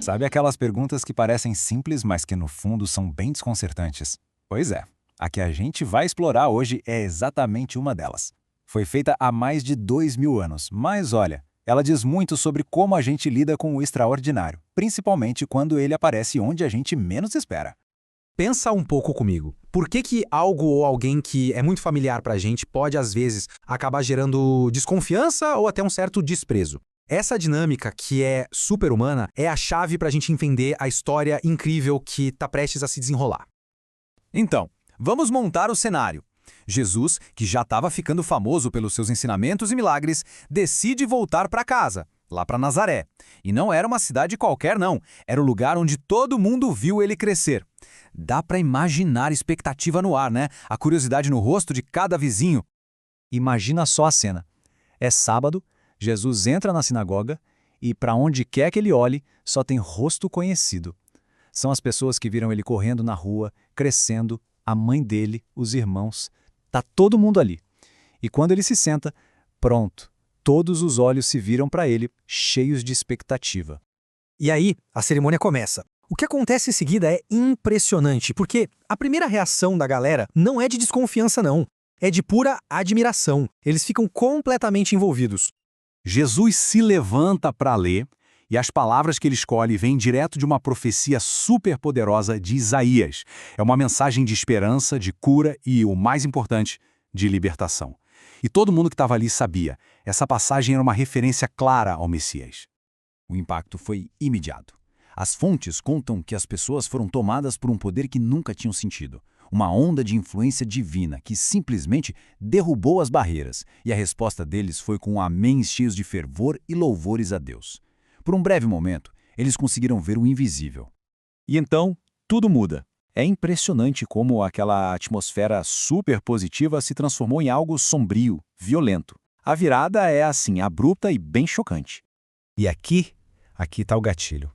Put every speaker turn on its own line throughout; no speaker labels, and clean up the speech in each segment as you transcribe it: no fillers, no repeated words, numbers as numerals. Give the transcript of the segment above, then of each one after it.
Sabe aquelas perguntas que parecem simples, mas que no fundo são bem desconcertantes? Pois é, a que a gente vai explorar hoje é exatamente uma delas. Foi feita há mais de 2000 anos, mas olha, ela diz muito sobre como a gente lida com o extraordinário, principalmente quando ele aparece onde a gente menos espera.
Pensa um pouco comigo. Por que algo ou alguém que é muito familiar pra gente pode, às vezes, acabar gerando desconfiança ou até um certo desprezo? Essa dinâmica, que é super-humana, é a chave pra gente entender a história incrível que tá prestes a se desenrolar.
Então, vamos montar o cenário. Jesus, que já estava ficando famoso pelos seus ensinamentos e milagres, decide voltar para casa, lá para Nazaré. E não era uma cidade qualquer, não. Era o lugar onde todo mundo viu ele crescer. Dá para imaginar a expectativa no ar, né? A curiosidade no rosto de cada vizinho.
Imagina só a cena. É sábado, Jesus entra na sinagoga e, para onde quer que ele olhe, só tem rosto conhecido. São as pessoas que viram ele correndo na rua, crescendo, a mãe dele, os irmãos. Tá todo mundo ali. E quando ele se senta, pronto, todos os olhos se viram para ele, cheios de expectativa.
E aí, a cerimônia começa. O que acontece em seguida é impressionante, porque a primeira reação da galera não é de desconfiança, não. É de pura admiração. Eles ficam completamente envolvidos.
Jesus se levanta para ler, e as palavras que ele escolhe vêm direto de uma profecia superpoderosa de Isaías. É uma mensagem de esperança, de cura e, o mais importante, de libertação. E todo mundo que estava ali sabia, essa passagem era uma referência clara ao Messias. O impacto foi imediato. As fontes contam que as pessoas foram tomadas por um poder que nunca tinham sentido. Uma onda de influência divina que simplesmente derrubou as barreiras, e a resposta deles foi com améns cheios de fervor e louvores a Deus. Por um breve momento, eles conseguiram ver o invisível.
E então, tudo muda. É impressionante como aquela atmosfera super positiva se transformou em algo sombrio, violento. A virada é assim, abrupta e bem chocante.
E aqui está o gatilho.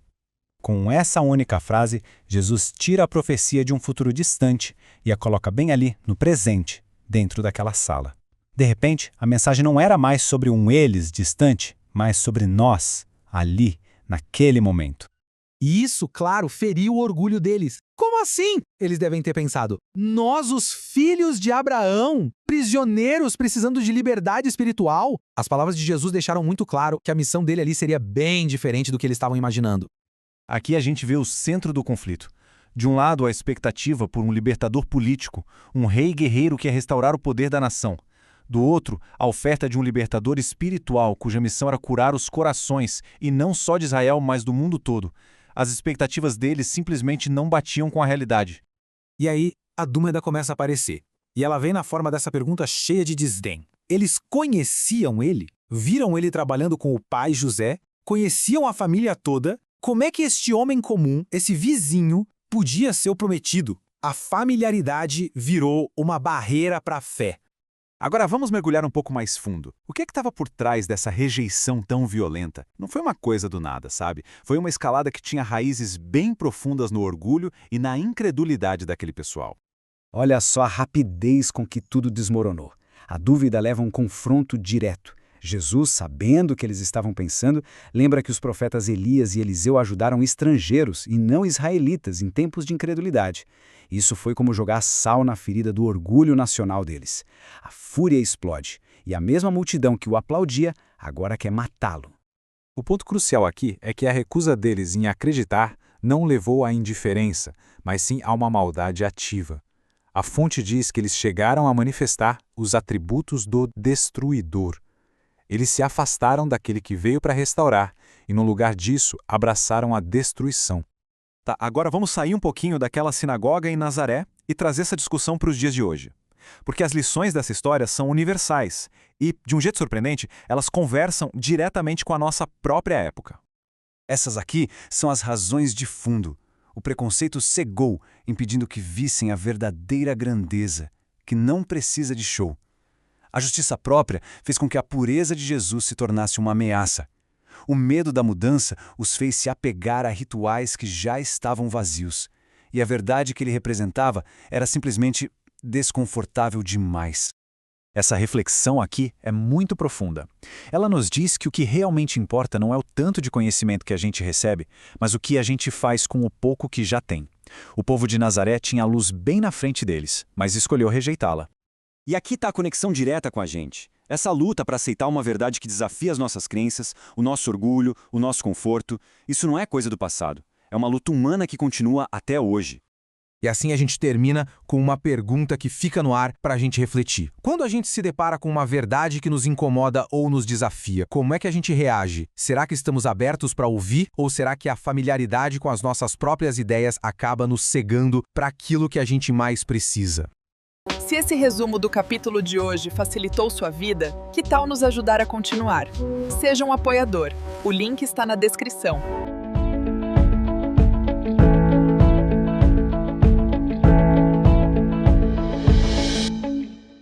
Com essa única frase, Jesus tira a profecia de um futuro distante e a coloca bem ali, no presente, dentro daquela sala. De repente, a mensagem não era mais sobre um eles distante, mas sobre nós, ali, naquele momento.
E isso, claro, feriu o orgulho deles. Como assim? Eles devem ter pensado. Nós, os filhos de Abraão, prisioneiros precisando de liberdade espiritual? As palavras de Jesus deixaram muito claro que a missão dele ali seria bem diferente do que eles estavam imaginando.
Aqui a gente vê o centro do conflito. De um lado, a expectativa por um libertador político, um rei guerreiro que ia restaurar o poder da nação. Do outro, a oferta de um libertador espiritual, cuja missão era curar os corações, e não só de Israel, mas do mundo todo. As expectativas deles simplesmente não batiam com a realidade.
E aí, a dúvida começa a aparecer. E ela vem na forma dessa pergunta cheia de desdém. Eles conheciam ele? Viram ele trabalhando com o pai José? Conheciam a família toda? Como é que este homem comum, esse vizinho, podia ser o prometido? A familiaridade virou uma barreira para a fé.
Agora vamos mergulhar um pouco mais fundo. O que estava por trás dessa rejeição tão violenta? Não foi uma coisa do nada, sabe? Foi uma escalada que tinha raízes bem profundas no orgulho e na incredulidade daquele pessoal.
Olha só a rapidez com que tudo desmoronou. A dúvida leva a um confronto direto. Jesus, sabendo o que eles estavam pensando, lembra que os profetas Elias e Eliseu ajudaram estrangeiros e não israelitas em tempos de incredulidade. Isso foi como jogar sal na ferida do orgulho nacional deles. A fúria explode, e a mesma multidão que o aplaudia agora quer matá-lo.
O ponto crucial aqui é que a recusa deles em acreditar não levou à indiferença, mas sim a uma maldade ativa. A fonte diz que eles chegaram a manifestar os atributos do destruidor. Eles se afastaram daquele que veio para restaurar e, no lugar disso, abraçaram a destruição.
Tá, agora vamos sair um pouquinho daquela sinagoga em Nazaré e trazer essa discussão para os dias de hoje. Porque as lições dessa história são universais e, de um jeito surpreendente, elas conversam diretamente com a nossa própria época. Essas aqui são as razões de fundo. O preconceito cegou, impedindo que vissem a verdadeira grandeza, que não precisa de show. A justiça própria fez com que a pureza de Jesus se tornasse uma ameaça. O medo da mudança os fez se apegar a rituais que já estavam vazios. E a verdade que ele representava era simplesmente desconfortável demais.
Essa reflexão aqui é muito profunda. Ela nos diz que o que realmente importa não é o tanto de conhecimento que a gente recebe, mas o que a gente faz com o pouco que já tem. O povo de Nazaré tinha a luz bem na frente deles, mas escolheu rejeitá-la.
E aqui está a conexão direta com a gente. Essa luta para aceitar uma verdade que desafia as nossas crenças, o nosso orgulho, o nosso conforto, isso não é coisa do passado. É uma luta humana que continua até hoje.
E assim a gente termina com uma pergunta que fica no ar para a gente refletir. Quando a gente se depara com uma verdade que nos incomoda ou nos desafia, como é que a gente reage? Será que estamos abertos para ouvir ou será que a familiaridade com as nossas próprias ideias acaba nos cegando para aquilo que a gente mais precisa?
Se esse resumo do capítulo de hoje facilitou sua vida, que tal nos ajudar a continuar? Seja um apoiador. O link está na descrição.